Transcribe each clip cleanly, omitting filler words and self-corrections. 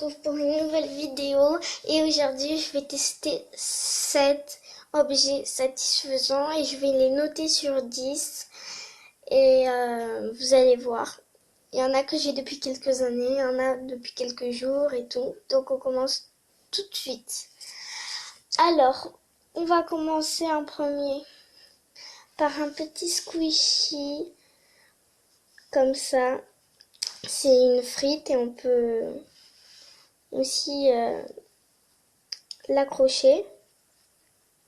retrouve pour une nouvelle vidéo et aujourd'hui je vais tester 7 objets satisfaisants et je vais les noter sur 10 et vous allez voir. Il y en a que j'ai depuis quelques années, il y en a depuis quelques jours et tout. Donc on commence tout de suite. Alors, on va commencer en premier par un petit squishy comme ça. C'est une frite et on peut aussi l'accrocher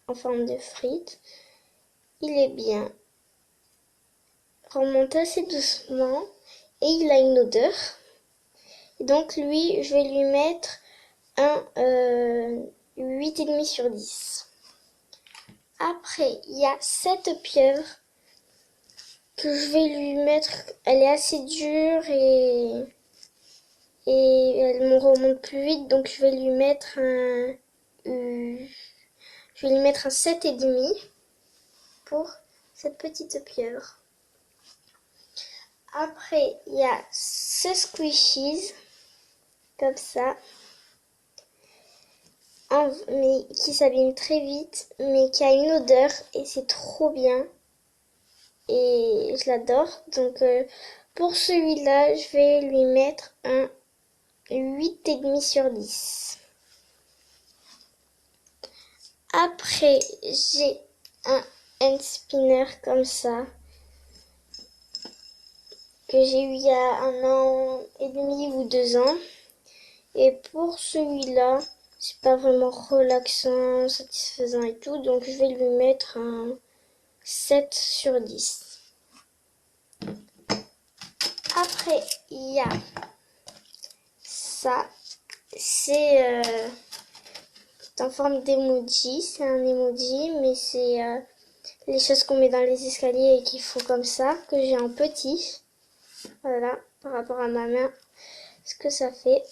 en forme de frite. Il est bien. Remonte assez doucement et il a une odeur. Et donc lui, je vais lui mettre un 8,5 sur 10. Après, il y a cette pieuvre que je vais lui mettre. Elle est assez dure et elle me remonte plus vite, donc je vais lui mettre un 7,5 pour cette petite pieuvre. Après, il y a ce squishies comme ça, mais qui s'abîme très vite, mais qui a une odeur et c'est trop bien. Et je l'adore. Donc pour celui-là, je vais lui mettre un 8,5 sur 10. Après, j'ai un hand spinner comme ça que j'ai eu il y a 1 an et demi ou 2 ans. Et pour celui-là, c'est pas vraiment relaxant, satisfaisant et tout, donc je vais lui mettre un 7 sur 10. Après, il y a ça, c'est en forme d'emoji, c'est un emoji, mais c'est les choses qu'on met dans les escaliers et qu'il faut comme ça, que j'ai en petit. Voilà, par rapport à ma main, ce que ça fait.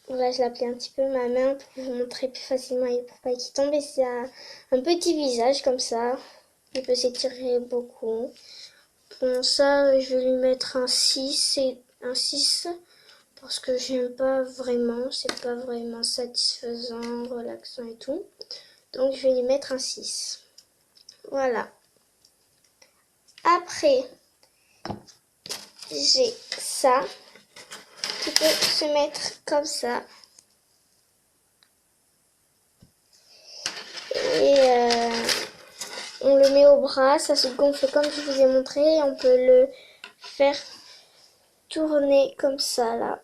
Là, je l'appelais un petit peu ma main pour vous montrer plus facilement et pour pas qu'il tombe. Et c'est un petit visage comme ça. Il peut s'étirer beaucoup. Bon, ça, je vais lui mettre un 6 et un 6 parce que j'aime pas vraiment. C'est pas vraiment satisfaisant, relaxant et tout. Donc, je vais lui mettre un 6. Voilà. Après, j'ai ça qui peut se mettre comme ça. Et on le met au bras, ça se gonfle comme je vous ai montré et on peut le faire tourner comme ça là.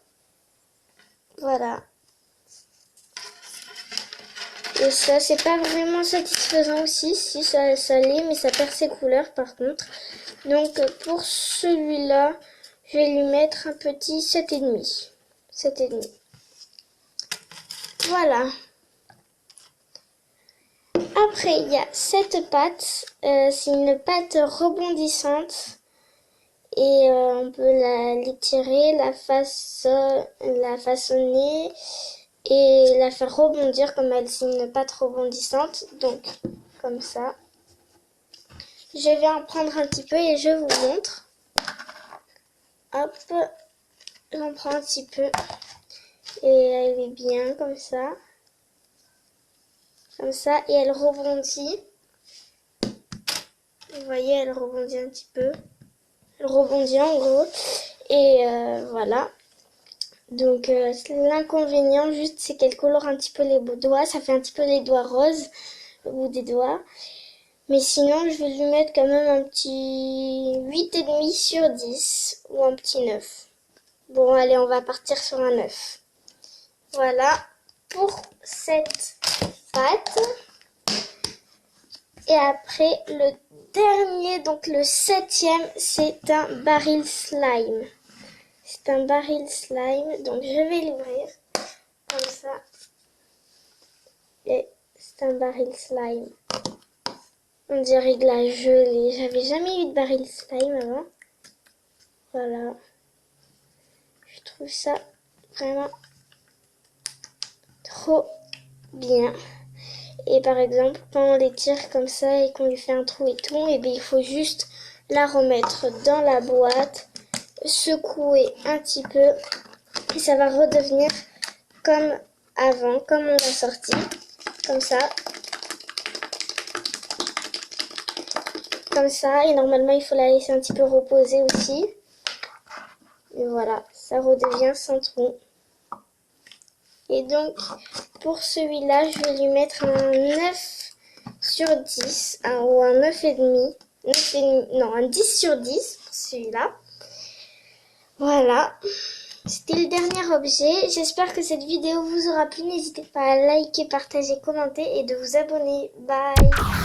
Voilà. Et ça, c'est pas vraiment satisfaisant aussi, si ça l'est, mais ça perd ses couleurs par contre. Donc pour celui-là, je vais lui mettre un petit 7,5. 7,5. Voilà. Après, il y a cette pâte. C'est une pâte rebondissante. Et on peut l'étirer, la façonner et la faire rebondir comme elle, c'est une pâte rebondissante. Donc, comme ça. Je vais en prendre un petit peu et je vous montre. Hop, j'en prends un petit peu. Et elle est bien comme ça. Comme ça, et elle rebondit. Vous voyez, elle rebondit un petit peu. Elle rebondit en gros. Et voilà. Donc l'inconvénient juste, c'est qu'elle colore un petit peu les doigts. Ça fait un petit peu les doigts roses, le bout des doigts. Mais sinon, je vais lui mettre quand même un petit 8,5 sur 10. Ou un petit 9. Bon, allez, on va partir sur un 9. Voilà pour cette pâte. Et après, le dernier, donc le 7e, c'est un baril slime. C'est un baril slime, donc je vais l'ouvrir comme ça. Et c'est un baril slime. On dirait de la gelée. J'avais jamais eu de baril slime avant. Voilà. Je trouve ça vraiment trop bien. Et par exemple, quand on les tire comme ça et qu'on lui fait un trou et tout, et bien il faut juste la remettre dans la boîte, secouer un petit peu Et ça va redevenir comme avant, comme on l'a sorti. Comme ça. Comme ça. Et normalement, il faut la laisser un petit peu reposer aussi. Et voilà, ça redevient sans trou. Et donc, pour celui-là, je vais lui mettre un 9 sur 10, ou un 9,5. Non, un 10 sur 10 pour celui-là. Voilà, c'était le dernier objet. J'espère que cette vidéo vous aura plu. N'hésitez pas à liker, partager, commenter et de vous abonner. Bye!